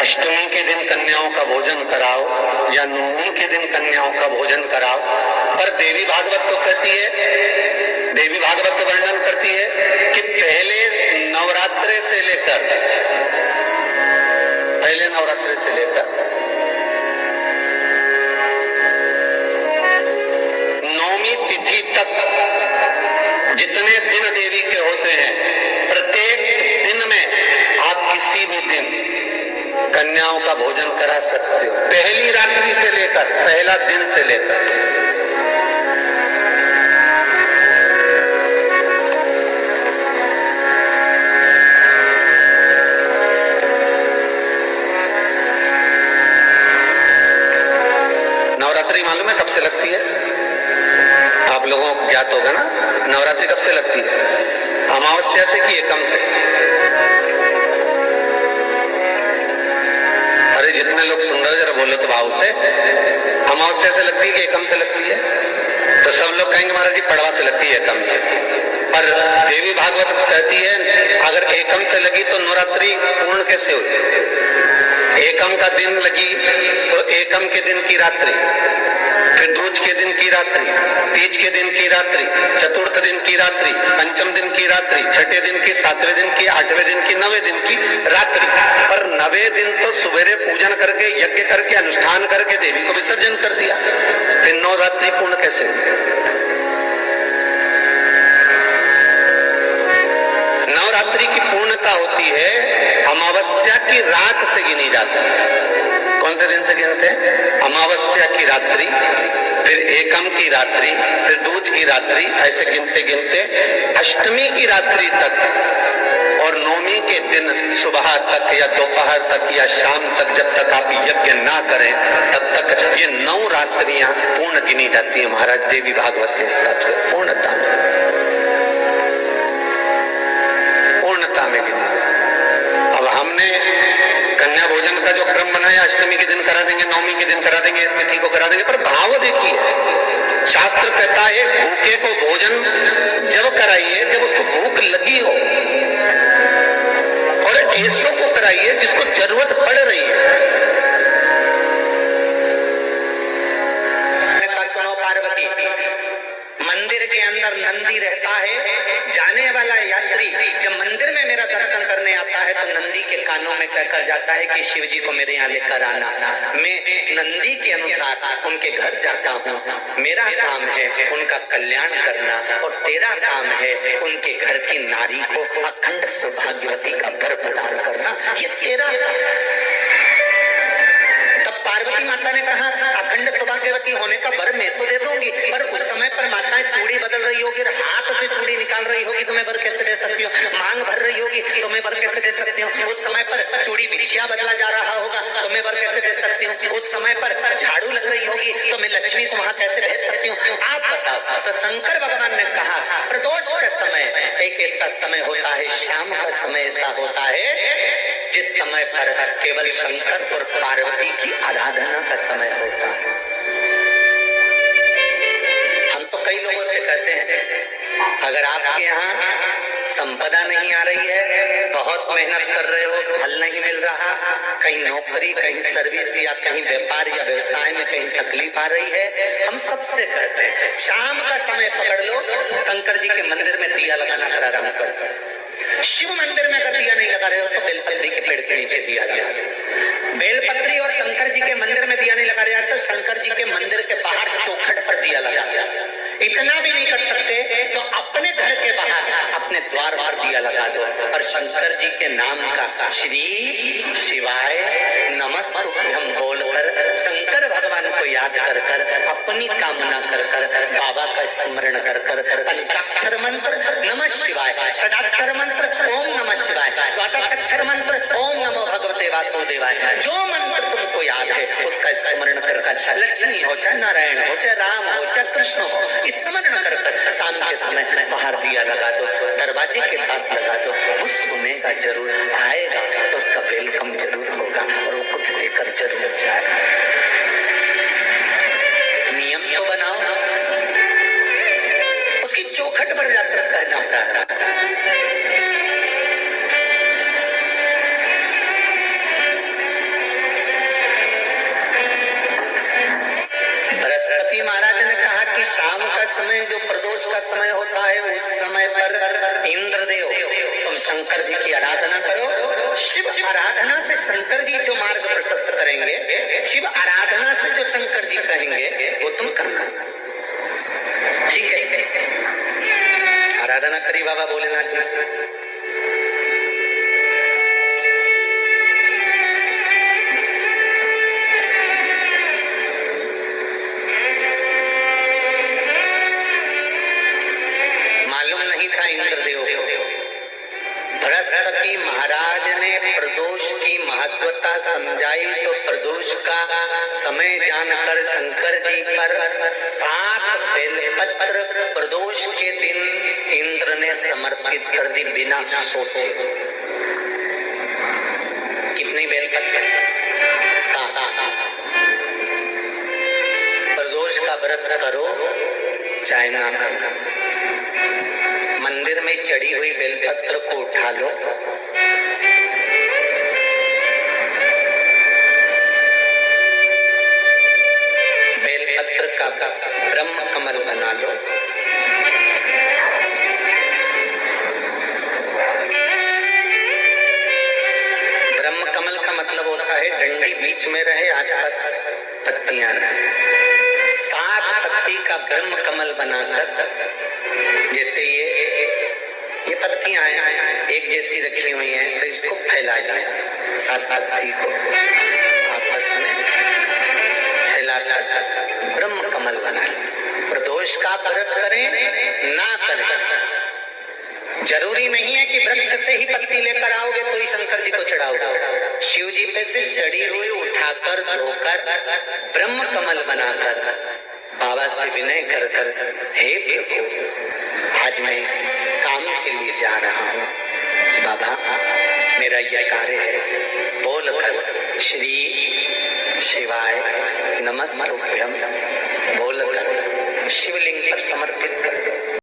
अष्टमी के दिन कन्याओं का भोजन कराओ या नवमी के दिन कन्याओं का भोजन कराओ, पर देवी भागवत तो कहती है, देवी भागवत तो वर्णन करती है कि पहले नवरात्रे से लेकर नौमी तिथि तक जितने दिन देवी के होते हैं, प्रत्येक दिन में आप किसी भी दिन कन्याओं का भोजन करा सकते हो, पहली रात्रि से लेकर, पहला दिन से लेकर। नवरात्रि मालूम है कब से लगती है? आप लोगों को ज्ञात होगा ना, नवरात्रि कब से लगती है? अमावस्या से कि एकम से? अरे जितने लोग सुन रहे हो जरा बोलो तो भाव से। अमावस्या से लगती है कि एकम से लगती है? तो सब लोग कहेंगे महाराज जी पड़वा से लगती है, एकम से। पर देवी भागवत कहती है अगर एकम से लगी तो नवरात्रि पूर्ण कैसे हुई? एकम का दिन लगी तो एकम के दिन की रात्रि, फिर दूज के दिन की रात्रि, तीज के दिन की रात्रि, चतुर्थ दिन की रात्रि, पंचम दिन की रात्रि, छठे दिन की, सातवें दिन की, आठवें दिन की, नवे दिन की रात्रि। पर नवे दिन तो सुबेरे पूजन करके, यज्ञ करके, अनुष्ठान करके देवी को विसर्जन कर दिया, फिर नवरात्रि पूर्ण कैसे हुई? नवरात्रि की पूर्णता होती है अमावस्या की रात से गिनी जाती है। कौन से दिन से गिनते हैं? अमावस्या की रात्रि, फिर एकम की रात्रि, फिर दूज की रात्रि, ऐसे गिनते गिनते अष्टमी की रात्रि तक और नौमी के दिन सुबह तक या दोपहर तक या शाम तक, जब तक आप यज्ञ ना करें तब तक ये 9 रात्रियां पूर्ण गिनी जाती है महाराज देवी भागवत के हिसाब से। पूर्णता में गिनी। अब हमने कन्या भोजन का जो क्रम बनाया, अष्टमी के दिन करा देंगे, नवमी के दिन करा देंगे, इस तिथि को करा देंगे, पर भाव देखिए, शास्त्र कहता है भूखे को भोजन जब कराइए जब उसको भूख लगी हो, और ऐसों को कराइए जिसको जरूरत पड़ रही है। सुनो पार्वती, मंदिर के अंदर नंदी रहता है, जाने वाला यात्री जब मंदिर में मेरा दर्शन करने आता है तो नंदी के कानों में कहकर जाता है कि शिव जी को मेरे यहाँ लेकर आना। मैं नंदी के अनुसार उनके घर जाता हूँ, मेरा काम है उनका कल्याण करना और तेरा काम है उनके घर की नारी को अखंड सौभाग्यवती का वर प्रदान करना, ये तेरा। पार्वती माता ने कहा अखंड सौभाग्यवती होने का वर मैं तो दे दूंगी, पर उस समय पर माताएं चूड़ी बदल रही होगी, हाथ से चूड़ी निकाल रही होगी तो मैं वर कैसे दे सकती हूँ? मांग भर रही होगी तो मैं वर कैसे दे सकती हूँ? उस समय पर चूड़ी बिछिया बदला जा रहा होगा तो मैं वर कैसे दे सकती हूँ? उस समय पर झाड़ू लग रही होगी तो मैं लक्ष्मी को वहां कैसे भेज सकती हूँ? आप बताओ। तो शंकर भगवान ने कहा प्रदोष का समय एक ऐसा समय होता है, शाम का समय ऐसा होता है जिस समय पर केवल शंकर और पार्वती की आराधना का समय होता है। हम तो कई लोगों से कहते हैं अगर आपके यहाँ संपदा नहीं आ रही है, बहुत मेहनत कर रहे हो, फल नहीं मिल रहा, कहीं नौकरी, कहीं सर्विस या कहीं व्यापार या व्यवसाय में कहीं तकलीफ आ रही है, हम सबसे कहते हैं शाम का समय पकड़ लो, शंकर जी के मंदिर में दिया लगाना प्रारंभ कर दो। शिव मंदिर में अगर दिया नहीं लगा रहे हो तो बेलपत्री के पेड़ के नीचे दिया गया। बेलपत्री और शंकर जी के मंदिर में दिया नहीं लगा रहा तो शंकर जी के मंदिर के बाहर चौखट पर दिया लगा गया। इतना भी नहीं कर सकते तो अपने घर के बाहर अपने द्वार पर दिया लगा दो और शंकर जी के नाम का श्री शिवाय नमस्तुभ्यं बोलकर शंकर भगवान को याद कर कर अपनी कामना कर कर बाबा का स्मरण कर कर पंचाक्षर मंत्र नमः शिवाय, षडाक्षर मंत्र ओम नमः शिवाय, द्वादशाक्षर मंत्र ओम नमो भगवते वासुदेवाय, जो मंत्र तुमको याद है उसका स्मरण कर कर लक्ष्मी हो चाहे नारायण हो चाहे राम हो चाहे कृष्ण हो, स्मरण कर कर शाम के समय बाहर दिया लगा दो, दरवाजे के पास लगा दो, वो सुनेगा जरूर, आएगा तो उसका वेलकम जरूर होगा और वो कुछ लेकर जरूर जाएगा। नियम तो बनाओ, उसकी चौखट पर जाकर कहना। शाम का समय जो प्रदोष का समय होता है, उस समय पर इंद्रदेव तुम शंकर जी की आराधना करो। शिव आराधना से शंकर जी जो मार्ग प्रशस्त करेंगे, शिव आराधना से जो शंकर जी कहेंगे वो तुम करना। ठीक है, आराधना करी बाबा भोलेनाथ जी। बृहस्पति महाराज ने प्रदोष की महत्वता समझाई तो प्रदोष का समय जानकर शंकर जी पर 7 बेलपत्र प्रदोष के दिन इंद्र ने समर्पित कर दी बिना सोचे। कितनी बेलपत्र? 7। प्रदोष का व्रत करो चाहे ना करो, मंदिर में चढ़ी हुई बेलपत्र को उठा लो, बेलपत्र का ब्रह्म कमल बना लो, ब्रह्म कमल का मतलब होता है डंडी बीच में रहे, आसपास पत्तियां रहे। 7 पत्ती का ब्रह्म कमल बनाकर, जैसे ये पत्तियां एक जैसी रखी हुई हैं, तो इसको फैला जाए, 7 पत्ती को आपस में फैलाकर ब्रह्म कमल बनाए। प्रदोष का व्रत करें ना करें, जरूरी नहीं है कि वृक्ष से ही पत्ती लेकर आओगे तो ही शंकर जी को चढ़ाओगे। शिव जी पे से चढ़ी हुई उठाकर धोकर ब्रह्म कमल बनाकर बाबा से विनय कर कर, हे प्रभु आज मैं इस काम के लिए जा रहा हूँ, बाबा मेरा यह कार्य है, बोलकर श्री शिवाय नमस्तुभ्यं